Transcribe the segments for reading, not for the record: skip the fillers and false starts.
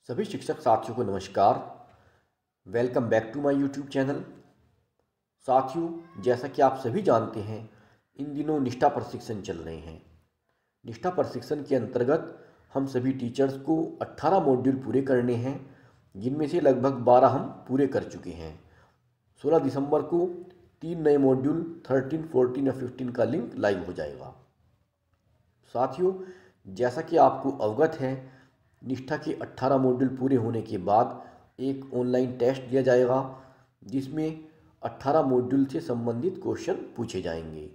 सभी शिक्षक साथियों को नमस्कार। Welcome back to my YouTube channel. साथियों, जैसा कि आप सभी जानते हैं, इन दिनों निष्ठा प्रशिक्षण चल रहे हैं। निष्ठा प्रशिक्षण के अंतर्गत हम सभी टीचर्स को 18 मॉड्यूल पूरे करने हैं, जिनमें से लगभग 12 हम पूरे कर चुके हैं। 16 दिसंबर को 3 नए मॉड्यूल 13, 14 या 15 का लिंक लाइव हो जाएगा। साथियों, जैसा कि आपको अवगत है, निष्ठा के 18 मॉड्यूल पूरे होने के बाद एक ऑनलाइन टेस्ट लिया जाएगा, जिसमें 18 मॉड्यूल से संबंधित क्वेश्चन पूछे जाएंगे।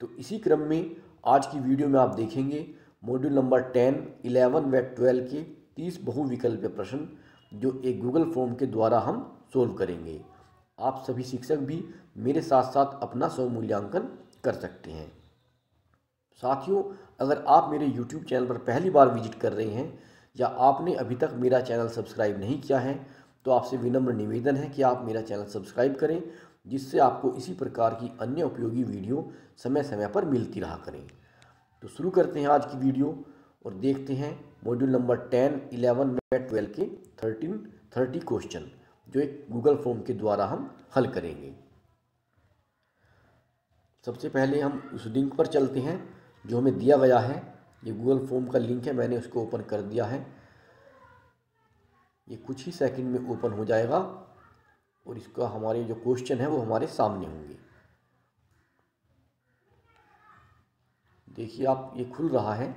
तो इसी क्रम में आज की वीडियो में आप देखेंगे मॉड्यूल नंबर 10, 11 व 12 के 30 बहुविकल्पीय प्रश्न, जो एक गूगल फॉर्म के द्वारा हम सोल्व करेंगे। आप सभी शिक्षक भी मेरे साथ साथ अपना स्वमूल्यांकन कर सकते हैं। साथियों, अगर आप मेरे YouTube चैनल पर पहली बार विजिट कर रहे हैं या आपने अभी तक मेरा चैनल सब्सक्राइब नहीं किया है, तो आपसे विनम्र निवेदन है कि आप मेरा चैनल सब्सक्राइब करें, जिससे आपको इसी प्रकार की अन्य उपयोगी वीडियो समय समय पर मिलती रहा करें। तो शुरू करते हैं आज की वीडियो और देखते हैं मॉड्यूल नंबर 10, 11 व 12 के 30 क्वेश्चन, जो एक गूगल फॉर्म के द्वारा हम हल करेंगे। सबसे पहले हम उस लिंक पर चलते हैं जो हमें दिया गया है। ये गूगल फॉर्म का लिंक है, मैंने उसको ओपन कर दिया है। ये कुछ ही सेकंड में ओपन हो जाएगा और इसका हमारे जो क्वेश्चन है वो हमारे सामने होंगे। देखिए आप, ये खुल रहा है,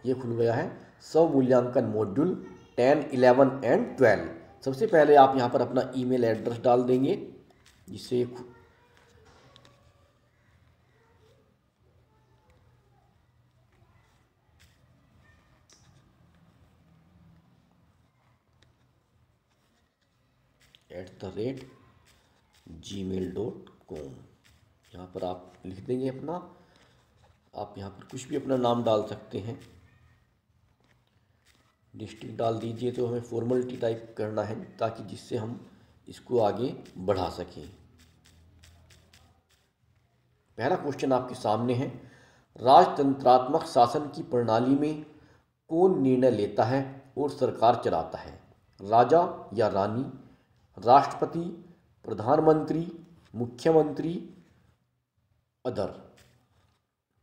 ये खुल गया है स्वमूल्यांकन मॉड्यूल 10, 11 एंड 12। सबसे पहले आप यहाँ पर अपना ईमेल एड्रेस डाल देंगे, जिससे @gmail.com यहाँ पर आप लिख देंगे अपना। आप यहाँ पर कुछ भी अपना नाम डाल सकते हैं, डिस्ट्रिक्ट डाल दीजिए। तो हमें फॉर्मेलिटी टाइप करना है, ताकि जिससे हम इसको आगे बढ़ा सकें। पहला क्वेश्चन आपके सामने है, राजतंत्रात्मक शासन की प्रणाली में कौन निर्णय लेता है और सरकार चलाता है? राजा या रानी, राष्ट्रपति, प्रधानमंत्री, मुख्यमंत्री, अदर।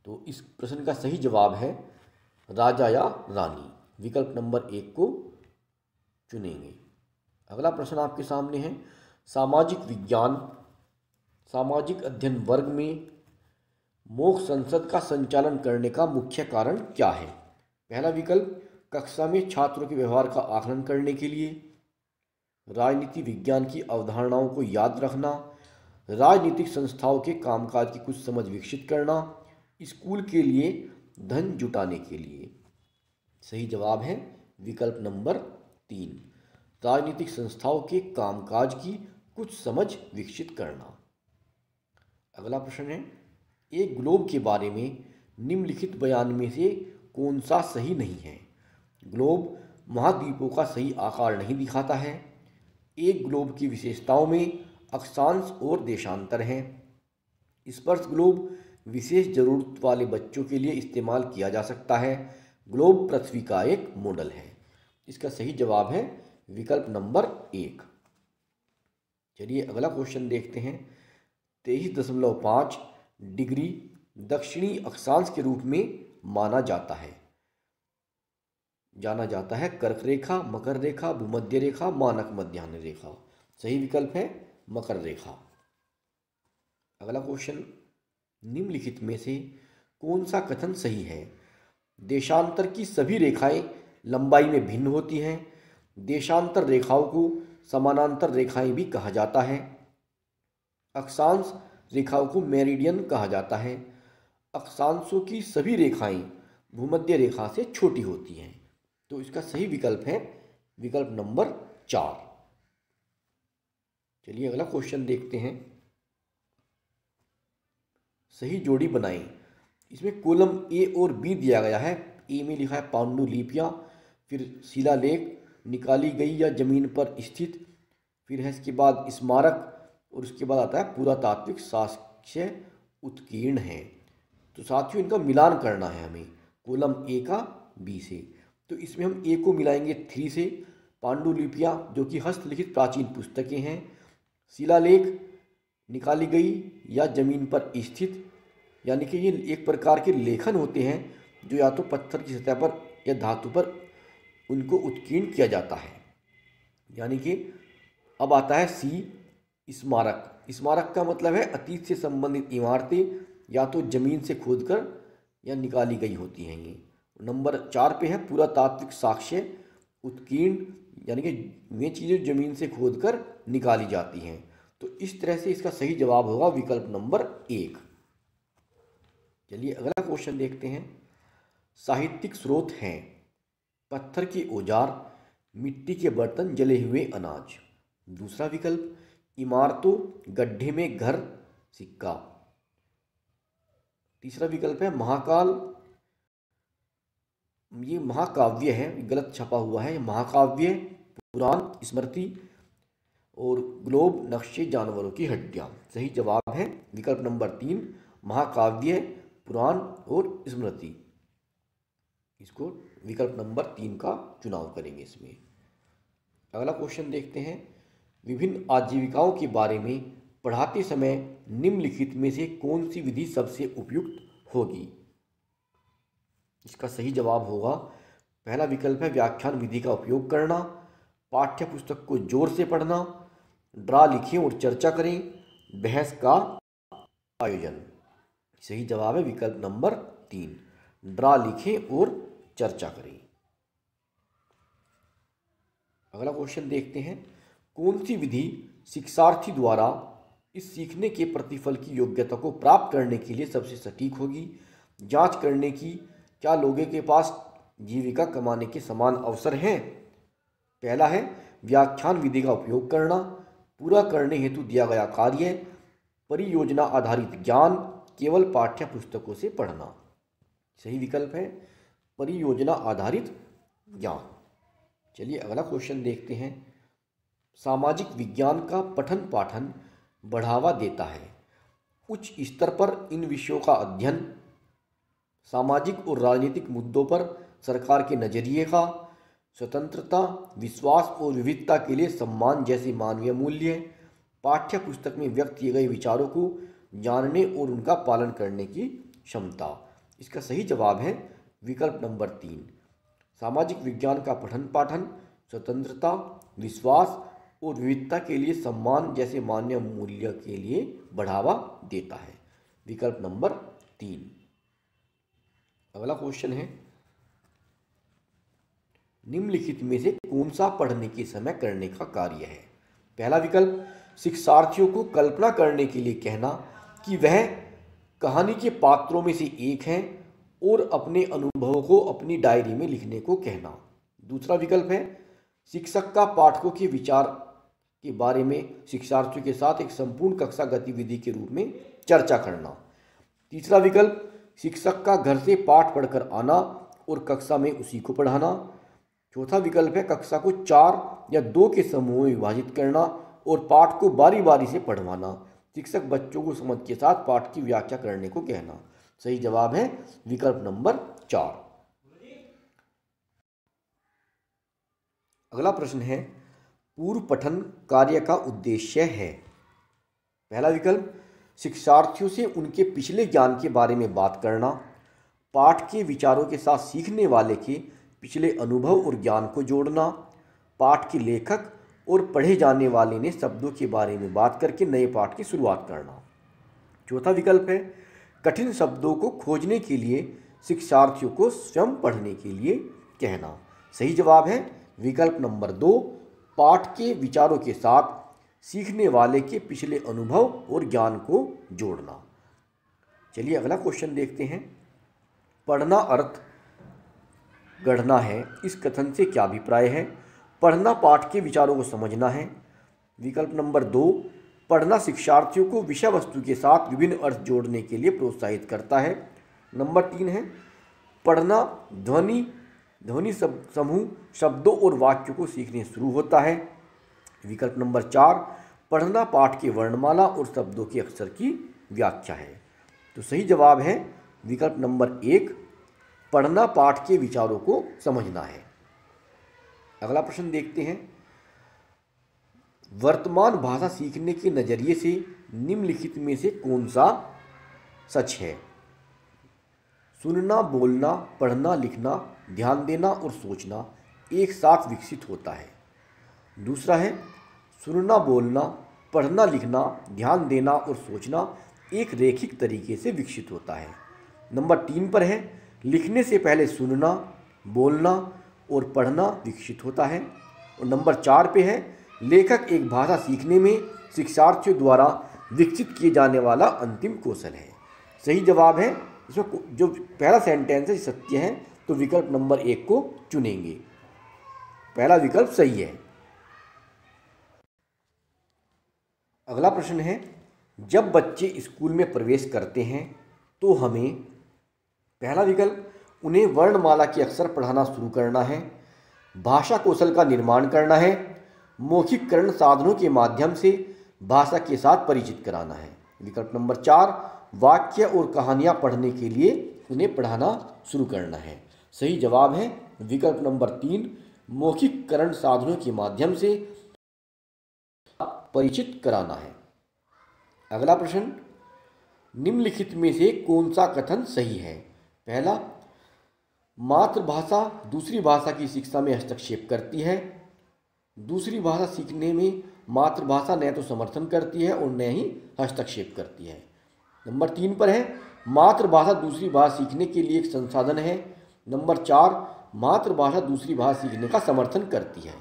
तो इस प्रश्न का सही जवाब है राजा या रानी। विकल्प नंबर 1 को चुनेंगे। अगला प्रश्न आपके सामने है, सामाजिक विज्ञान सामाजिक अध्ययन वर्ग में मोक संसद का संचालन करने का मुख्य कारण क्या है? पहला विकल्प, कक्षा में छात्रों के व्यवहार का आकलन करने के लिए, राजनीति विज्ञान की अवधारणाओं को याद रखना, राजनीतिक संस्थाओं के कामकाज की कुछ समझ विकसित करना, स्कूल के लिए धन जुटाने के लिए। सही जवाब है विकल्प नंबर 3, राजनीतिक संस्थाओं के कामकाज की कुछ समझ विकसित करना। अगला प्रश्न है, एक ग्लोब के बारे में निम्नलिखित बयान में से कौन सा सही नहीं है? ग्लोब महाद्वीपों का सही आकार नहीं दिखाता है। एक ग्लोब की विशेषताओं में अक्षांश और देशांतर हैं। स्पर्श ग्लोब विशेष जरूरत वाले बच्चों के लिए इस्तेमाल किया जा सकता है। ग्लोब पृथ्वी का एक मॉडल है। इसका सही जवाब है विकल्प नंबर 1। चलिए अगला क्वेश्चन देखते हैं। 23.5 डिग्री दक्षिणी अक्षांश के रूप में जाना जाता है कर्क रेखा, मकर रेखा, भूमध्य रेखा, मानक मध्याह्न रेखा। सही विकल्प है मकर रेखा। अगला क्वेश्चन, निम्नलिखित में से कौन सा कथन सही है? देशांतर की सभी रेखाएं लंबाई में भिन्न होती हैं। देशांतर रेखाओं को समानांतर रेखाएं भी कहा जाता है। अक्षांश रेखाओं को मेरिडियन कहा जाता है। अक्षांशों की सभी रेखाएं भूमध्य रेखा से छोटी होती हैं। तो इसका सही विकल्प है विकल्प नंबर 4। चलिए अगला क्वेश्चन देखते हैं। सही जोड़ी बनाएं। इसमें कॉलम ए और बी दिया गया है। ए में लिखा है पांडुलिपियां, फिर शिलालेख, निकाली गई या जमीन पर स्थित, फिर है इसके बाद स्मारक, और उसके बाद आता है पुरातात्विक साक्ष्य उत्कीर्ण है। तो साथियों, इनका मिलान करना है हमें कॉलम ए का बी से। तो इसमें हम ए को मिलाएंगे 3 से। पांडुलिपियाँ जो कि हस्तलिखित प्राचीन पुस्तकें हैं। शिलालेख निकाली गई या जमीन पर स्थित, यानी कि ये एक प्रकार के लेखन होते हैं जो या तो पत्थर की सतह पर या धातु पर उनको उत्कीर्ण किया जाता है। यानी कि अब आता है सी, स्मारक। स्मारक का मतलब है अतीत से संबंधित इमारतें या तो जमीन से खोदकर या निकाली गई होती हैं ये। नंबर 4 पे है पुरातात्विक साक्ष्य, उत्कीर्ण, यानी कि वे चीज़ें जमीन से खोदकर निकाली जाती हैं। तो इस तरह से इसका सही जवाब होगा विकल्प नंबर 1। चलिए अगला क्वेश्चन देखते हैं। साहित्यिक स्रोत हैं पत्थर के औजार, मिट्टी के बर्तन, जले हुए अनाज। दूसरा विकल्प इमारतों, गड्ढे में घर, सिक्का। तीसरा विकल्प है महाकाल, ये महाकाव्य है, गलत छपा हुआ है, महाकाव्य, पुराण, स्मृति और ग्लोब, नक्शे, जानवरों की हड्डियां। सही जवाब है विकल्प नंबर 3, महाकाव्य, पुराण और स्मृति। इसको विकल्प नंबर 3 का चुनाव करेंगे इसमें। अगला क्वेश्चन देखते हैं। विभिन्न आजीविकाओं के बारे में पढ़ाते समय निम्नलिखित में से कौन सी विधि सबसे उपयुक्त होगी? इसका सही जवाब होगा पहला विकल्प है व्याख्यान विधि का उपयोग करना, पाठ्य पुस्तक को जोर से पढ़ना, ड्रा लिखें और चर्चा करें, बहस का आयोजन। सही जवाब है विकल्प नंबर 3, ड्रा लिखें और चर्चा करें। अगला क्वेश्चन देखते हैं। कौन सी विधि शिक्षार्थी द्वारा इस सीखने के प्रतिफल की योग्यता को प्राप्त करने के लिए सबसे सटीक होगी? जांच करने की क्या लोगों के पास जीविका कमाने के समान अवसर हैं? पहला है व्याख्यान विधि का उपयोग करना, पूरा करने हेतु दिया गया कार्य, परियोजना आधारित ज्ञान, केवल पाठ्य पुस्तकों से पढ़ना। सही विकल्प है परियोजना आधारित ज्ञान। चलिए अगला क्वेश्चन देखते हैं। सामाजिक विज्ञान का पठन पाठन बढ़ावा देता है। उच्च स्तर पर इन विषयों का अध्ययन सामाजिक और राजनीतिक मुद्दों पर सरकार के नजरिए का, स्वतंत्रता, विश्वास और विविधता के लिए सम्मान जैसे मानवीय मूल्य, पाठ्य पुस्तक में व्यक्त किए गए विचारों को जानने और उनका पालन करने की क्षमता। इसका सही जवाब है विकल्प नंबर 3, सामाजिक विज्ञान का पठन पाठन स्वतंत्रता, विश्वास और विविधता के लिए सम्मान जैसे मान्य मूल्य के लिए बढ़ावा देता है। विकल्प नंबर 3। अगला क्वेश्चन है। निम्नलिखित में से कौन सा पढ़ने के समय करने का कार्य है? पहला विकल्प शिक्षार्थियों को कल्पना करने के लिए कहना कि वह कहानी के पात्रों में से एक हैं और अपने अनुभवों को अपनी डायरी में लिखने को कहना। दूसरा विकल्प है शिक्षक का पाठकों के विचार के बारे में शिक्षार्थियों के साथ एक संपूर्ण कक्षा गतिविधि के रूप में चर्चा करना। तीसरा विकल्प शिक्षक का घर से पाठ पढ़कर आना और कक्षा में उसी को पढ़ाना। चौथा विकल्प है कक्षा को 4 या 2 के समूहों में विभाजित करना और पाठ को बारी बारी से पढ़वाना। शिक्षक बच्चों को समझ के साथ पाठ की व्याख्या करने को कहना। सही जवाब है विकल्प नंबर 4। अगला प्रश्न है पूर्व पठन कार्य का उद्देश्य है। पहला विकल्प शिक्षार्थियों से उनके पिछले ज्ञान के बारे में बात करना, पाठ के विचारों के साथ सीखने वाले के पिछले अनुभव और ज्ञान को जोड़ना, पाठ के लेखक और पढ़े जाने वाले ने शब्दों के बारे में बात करके नए पाठ की शुरुआत करना। चौथा विकल्प है कठिन शब्दों को खोजने के लिए शिक्षार्थियों को स्वयं पढ़ने के लिए कहना। सही जवाब है विकल्प नंबर 2, पाठ के विचारों के साथ सीखने वाले के पिछले अनुभव और ज्ञान को जोड़ना। चलिए अगला क्वेश्चन देखते हैं। पढ़ना अर्थ गढ़ना है, इस कथन से क्या अभिप्राय है? पढ़ना पाठ के विचारों को समझना है। विकल्प नंबर 2, पढ़ना शिक्षार्थियों को विषय वस्तु के साथ विभिन्न अर्थ जोड़ने के लिए प्रोत्साहित करता है। नंबर 3 है पढ़ना ध्वनि समूह शब्दों और वाक्यों को सीखने शुरू होता है। विकल्प नंबर 4, पढ़ना पाठ के वर्णमाला और शब्दों के अक्षर की व्याख्या है। तो सही जवाब है विकल्प नंबर 1, पढ़ना पाठ के विचारों को समझना है। अगला प्रश्न देखते हैं, वर्तमान भाषा सीखने के नज़रिए से निम्नलिखित में से कौन सा सच है? सुनना, बोलना, पढ़ना, लिखना, ध्यान देना और सोचना एक साथ विकसित होता है। दूसरा है, सुनना, बोलना, पढ़ना, लिखना, ध्यान देना और सोचना एक रैखिक तरीके से विकसित होता है। नंबर 3 पर है, लिखने से पहले सुनना, बोलना और पढ़ना विकसित होता है। और नंबर 4 पे है, लेखक एक भाषा सीखने में शिक्षार्थियों द्वारा विकसित किए जाने वाला अंतिम कौशल है। सही जवाब है, इसमें जो पहला सेंटेंस है सत्य है, तो विकल्प नंबर 1 को चुनेंगे। पहला विकल्प सही है। अगला प्रश्न है, जब बच्चे स्कूल में प्रवेश करते हैं तो हमें, पहला विकल्प, उन्हें वर्णमाला के अक्षर पढ़ाना शुरू करना है, भाषा कौशल का निर्माण करना है, मौखिककरण साधनों के माध्यम से भाषा के साथ परिचित कराना है। विकल्प नंबर 4, वाक्य और कहानियाँ पढ़ने के लिए उन्हें पढ़ाना शुरू करना है। सही जवाब है विकल्प नंबर 3, मौखिककरण साधनों के माध्यम से परिचित कराना है। अगला प्रश्न, निम्नलिखित में से कौन सा कथन सही है? पहला, मातृभाषा दूसरी भाषा की शिक्षा में हस्तक्षेप करती है। दूसरी भाषा सीखने में मातृभाषा न तो समर्थन करती है और न ही हस्तक्षेप करती है। नंबर 3 पर है, मातृभाषा दूसरी भाषा सीखने के लिए एक संसाधन है। नंबर 4, मातृभाषा दूसरी भाषा सीखने का समर्थन करती है।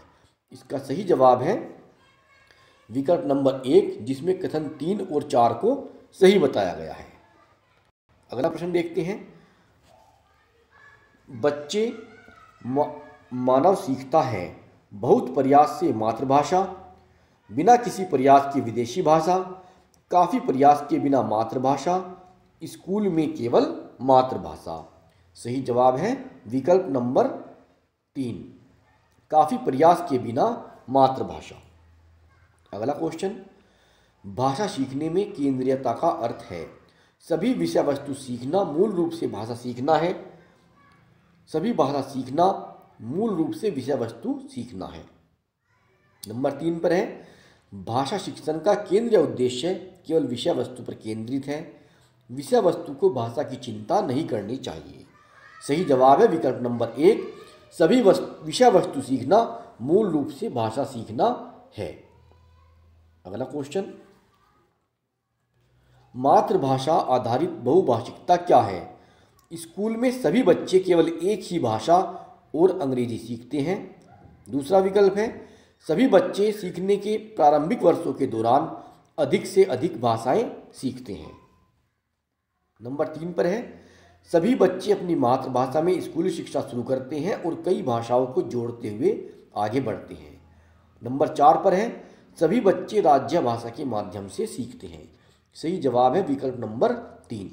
इसका सही जवाब है विकल्प नंबर 1, जिसमें कथन 3 और 4 को सही बताया गया है। अगला प्रश्न देखते हैं, बच्चे मानव सीखता है बहुत प्रयास से मातृभाषा, बिना किसी प्रयास के विदेशी भाषा, काफ़ी प्रयास के बिना मातृभाषा, स्कूल में केवल मातृभाषा। सही जवाब है विकल्प नंबर 3, काफ़ी प्रयास के बिना मातृभाषा। अगला क्वेश्चन, भाषा सीखने में केंद्रीयता का अर्थ है। सभी विषय वस्तु सीखना मूल रूप से भाषा सीखना है। सभी भाषा सीखना मूल रूप से विषय वस्तु सीखना है। नंबर 3 पर है, भाषा शिक्षण का केंद्रीय उद्देश्य केवल विषय वस्तु पर केंद्रित है। विषय वस्तु को भाषा की चिंता नहीं करनी चाहिए। सही जवाब है विकल्प नंबर 1, सभी विषय वस्तु सीखना मूल रूप से भाषा सीखना है। अगला क्वेश्चन, मातृभाषा आधारित बहुभाषिकता क्या है? स्कूल में सभी बच्चे केवल एक ही भाषा और अंग्रेजी सीखते हैं। दूसरा विकल्प है, सभी बच्चे सीखने के प्रारंभिक वर्षों के दौरान अधिक से अधिक भाषाएं सीखते हैं। नंबर 3 पर है, सभी बच्चे अपनी मातृभाषा में स्कूली शिक्षा शुरू करते हैं और कई भाषाओं को जोड़ते हुए आगे बढ़ते हैं। नंबर 4 पर है, सभी बच्चे राज्य भाषा के माध्यम से सीखते हैं। सही जवाब है विकल्प नंबर 3,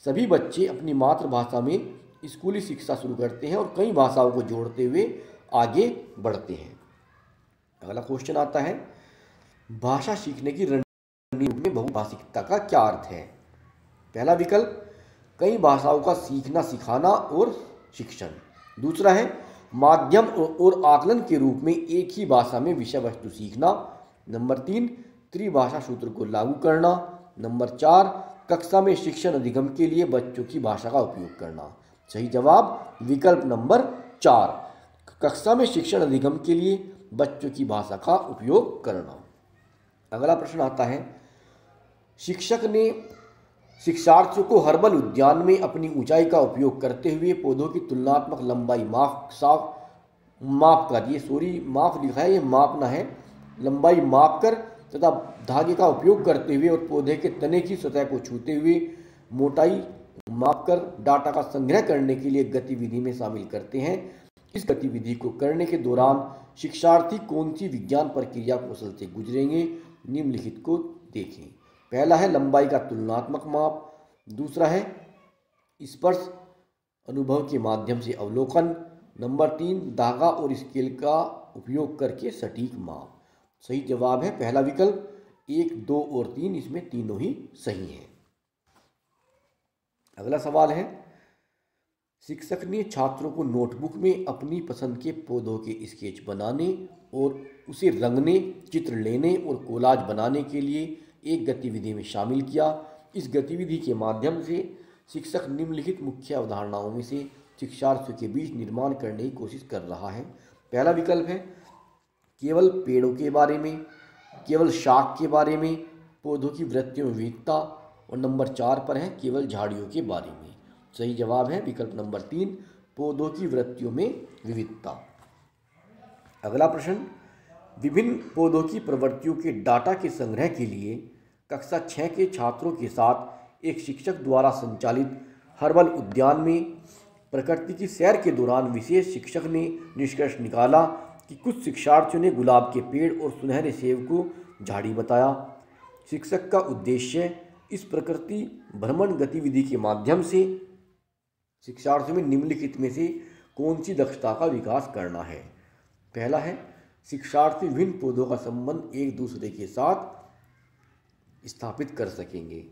सभी बच्चे अपनी मातृभाषा में स्कूली शिक्षा शुरू करते हैं और कई भाषाओं को जोड़ते हुए आगे बढ़ते हैं। अगला क्वेश्चन आता है, भाषा सीखने की रणनीति में बहुभाषिकता का क्या अर्थ है? पहला विकल्प, कई भाषाओं का सीखना, सिखाना और शिक्षण। दूसरा है, माध्यम और आकलन के रूप में एक ही भाषा में विषय वस्तु सीखना। नंबर 3, त्रिभाषा सूत्र को लागू करना। नंबर 4, कक्षा में शिक्षण अधिगम के लिए बच्चों की भाषा का उपयोग करना। सही जवाब विकल्प नंबर 4, कक्षा में शिक्षण अधिगम के लिए बच्चों की भाषा का उपयोग करना। अगला प्रश्न आता है, शिक्षक ने शिक्षार्थियों को हर्बल उद्यान में अपनी ऊंचाई का उपयोग करते हुए पौधों की तुलनात्मक लंबाई माप लिखा है, ये मापना है, लंबाई माप कर तथा धागे का उपयोग करते हुए और पौधे के तने की सतह को छूते हुए मोटाई मापकर डाटा का संग्रह करने के लिए गतिविधि में शामिल करते हैं। इस गतिविधि को करने के दौरान शिक्षार्थी कौन सी विज्ञान प्रक्रिया कौशल से गुजरेंगे? निम्नलिखित को देखें। पहला है लंबाई का तुलनात्मक माप, दूसरा है स्पर्श अनुभव के माध्यम से अवलोकन, नंबर 3 धागा और स्केल का उपयोग करके सटीक माप। सही जवाब है पहला विकल्प, 1, 2 और 3, इसमें तीनों ही सही हैं। अगला सवाल है, शिक्षक ने छात्रों को नोटबुक में अपनी पसंद के पौधों के स्केच बनाने और उसे रंगने, चित्र लेने और कोलाज बनाने के लिए एक गतिविधि में शामिल किया। इस गतिविधि के माध्यम से शिक्षक निम्नलिखित मुख्य अवधारणाओं में से शिक्षार्थियों के बीच निर्माण करने की कोशिश कर रहा है। पहला विकल्प है केवल पेड़ों के बारे में, केवल शाख के बारे में, पौधों की वृत्तियों में विविधता, और नंबर 4 पर है केवल झाड़ियों के बारे में। सही जवाब है विकल्प नंबर 3, पौधों की वृत्तियों में विविधता। अगला प्रश्न, विभिन्न पौधों की प्रवृत्तियों के डाटा के संग्रह के लिए कक्षा 6 के छात्रों के साथ एक शिक्षक द्वारा संचालित हर्बल उद्यान में प्रकृति की सैर के दौरान विशेष शिक्षक ने निष्कर्ष निकाला कि कुछ शिक्षार्थियों ने गुलाब के पेड़ और सुनहरे सेब को झाड़ी बताया। शिक्षक का उद्देश्य इस प्रकृति भ्रमण गतिविधि के माध्यम से शिक्षार्थियों में निम्नलिखित में से कौन सी दक्षता का विकास करना है। पहला है शिक्षार्थी विभिन्न पौधों का संबंध एक दूसरे के साथ स्थापित कर सकेंगे।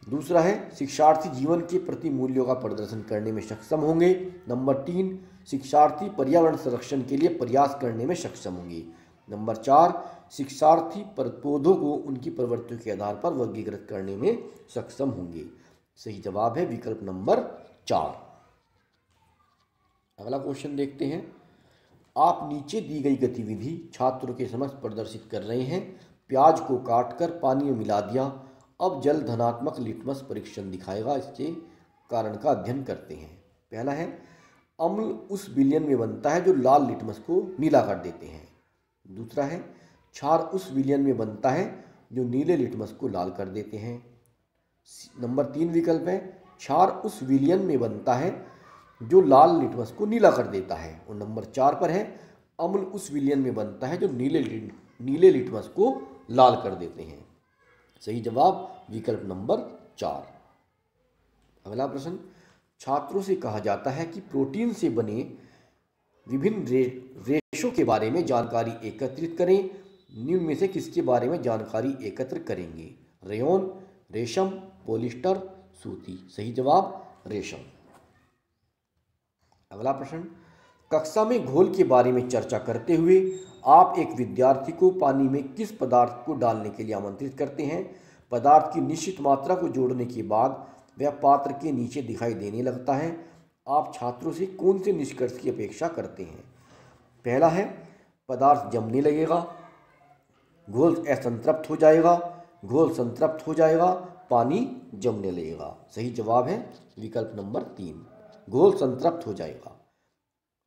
दूसरा है शिक्षार्थी जीवन के प्रति मूल्यों का प्रदर्शन करने में सक्षम होंगे। नंबर 3, शिक्षार्थी पर्यावरण संरक्षण के लिए प्रयास करने में सक्षम होंगे। नंबर 4, शिक्षार्थी पौधों को उनकी प्रवृत्तियों के आधार पर वर्गीकृत करने में सक्षम होंगे। सही जवाब है विकल्प नंबर 4। अगला क्वेश्चन देखते हैं। आप नीचे दी गई गतिविधि छात्रों के समक्ष प्रदर्शित कर रहे हैं। प्याज को काटकर पानी में मिला दिया। अब जल धनात्मक लिटमस परीक्षण दिखाएगा, इसके कारण का अध्ययन करते हैं। पहला है अम्ल उस विलयन में बनता है जो लाल लिटमस को नीला कर देते हैं। दूसरा है क्षार उस विलयन में बनता है जो नीले लिटमस को लाल कर देते हैं। नंबर 3 विकल्प है क्षार उस विलयन में बनता है जो लाल लिटमस को नीला कर देता है। और नंबर 4 पर है अम्ल उस विलयन में बनता है जो नीले लिटमस को लाल कर देते हैं। सही जवाब विकल्प नंबर 4। अगला प्रश्न, छात्रों से कहा जाता है कि प्रोटीन से बने विभिन्न रेशों के बारे में जानकारी एकत्रित करें। निम्न में से किसके बारे में जानकारी एकत्र करेंगे? रेयॉन, रेशम, पॉलिस्टर, सूती। सही जवाब रेशम। अगला प्रश्न, कक्षा में घोल के बारे में चर्चा करते हुए आप एक विद्यार्थी को पानी में किस पदार्थ को डालने के लिए आमंत्रित करते हैं? पदार्थ की निश्चित मात्रा को जोड़ने के बाद वह पात्र के नीचे दिखाई देने लगता है। आप छात्रों से कौन से निष्कर्ष की अपेक्षा करते हैं? पहला है पदार्थ जमने लगेगा, घोल असंतृप्त हो जाएगा, घोल संतृप्त हो जाएगा, पानी जमने लगेगा। सही जवाब है विकल्प नंबर 3, घोल संतृप्त हो जाएगा।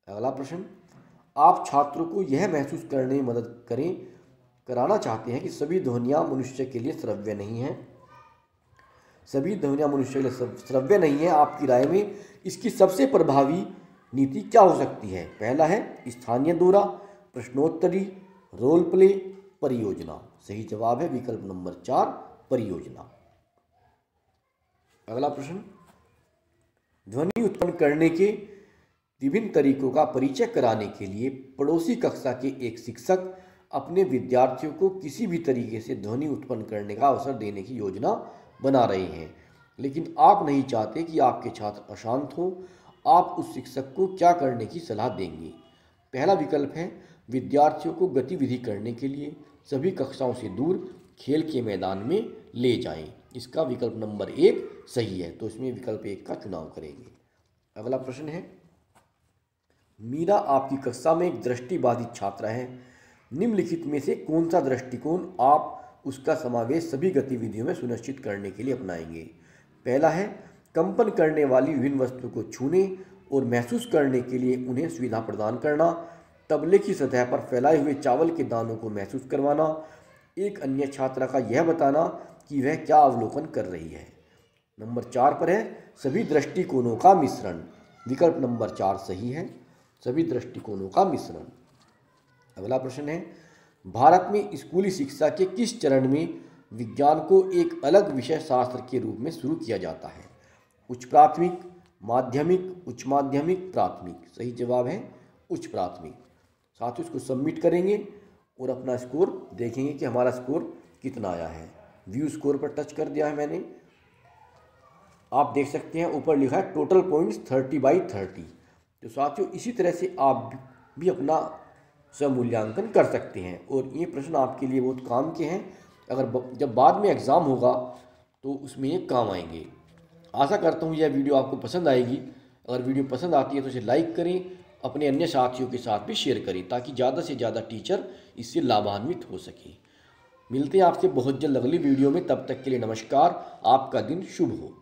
अगला प्रश्न, आप छात्रों को यह महसूस करने में मदद कराना चाहते हैं कि सभी ध्वनियाँ मनुष्य के लिए श्रव्य नहीं हैं। सभी ध्वनियाँ मनुष्य के लिए श्रव्य नहीं है। आपकी राय में इसकी सबसे प्रभावी नीति क्या हो सकती है? पहला है स्थानीय दौरा, प्रश्नोत्तरी, रोल प्ले, परियोजना। सही जवाब है विकल्प नंबर 4, परियोजना। अगला प्रश्न, ध्वनि उत्पन्न करने के विभिन्न तरीकों का परिचय कराने के लिए पड़ोसी कक्षा के एक शिक्षक अपने विद्यार्थियों को किसी भी तरीके से ध्वनि उत्पन्न करने का अवसर देने की योजना बना रहे हैं, लेकिन आप नहीं चाहते कि आपके छात्र अशांत हों। आप उस शिक्षक को क्या करने की सलाह देंगे? पहला विकल्प है विद्यार्थियों को गतिविधि करने के लिए सभी कक्षाओं से दूर खेल के मैदान में ले जाएं। इसका विकल्प नंबर 1 सही है, तो इसमें विकल्प 1 का चुनाव करेंगे। अगला प्रश्न है, मीरा आपकी कक्षा में एक दृष्टिबाधित छात्रा है। निम्नलिखित में से कौन सा दृष्टिकोण आप उसका समावेश सभी गतिविधियों में सुनिश्चित करने के लिए अपनाएंगे? पहला है कंपन करने वाली विभिन्न वस्तुओं को छूने और महसूस करने के लिए उन्हें सुविधा प्रदान करना, तबले की सतह पर फैलाए हुए चावल के दानों को महसूस करवाना, एक अन्य छात्रा का यह बताना कि वह क्या अवलोकन कर रही है। नंबर 4 पर है सभी दृष्टिकोणों का मिश्रण। विकल्प नंबर 4 सही है, सभी दृष्टिकोणों का मिश्रण। अगला प्रश्न है, भारत में स्कूली शिक्षा के किस चरण में विज्ञान को एक अलग विषय शास्त्र के रूप में शुरू किया जाता है? उच्च प्राथमिक, माध्यमिक, उच्च माध्यमिक, प्राथमिक। सही जवाब है उच्च प्राथमिक। साथियों इसको सबमिट करेंगे और अपना स्कोर देखेंगे कि हमारा स्कोर कितना आया है। व्यू स्कोर पर टच कर दिया है मैंने। आप देख सकते हैं ऊपर लिखा है टोटल पॉइंट्स 30/30। तो साथियों इसी तरह से आप भी अपना स्वमूल्यांकन कर सकते हैं और ये प्रश्न आपके लिए बहुत काम के हैं। अगर जब बाद में एग्ज़ाम होगा तो उसमें ये काम आएंगे। आशा करता हूँ यह वीडियो आपको पसंद आएगी। अगर वीडियो पसंद आती है तो इसे लाइक करें, अपने अन्य साथियों के साथ भी शेयर करें ताकि ज़्यादा से ज़्यादा टीचर इससे लाभान्वित हो सके। मिलते हैं आपसे बहुत जल्द अगली वीडियो में, तब तक के लिए नमस्कार। आपका दिन शुभ हो।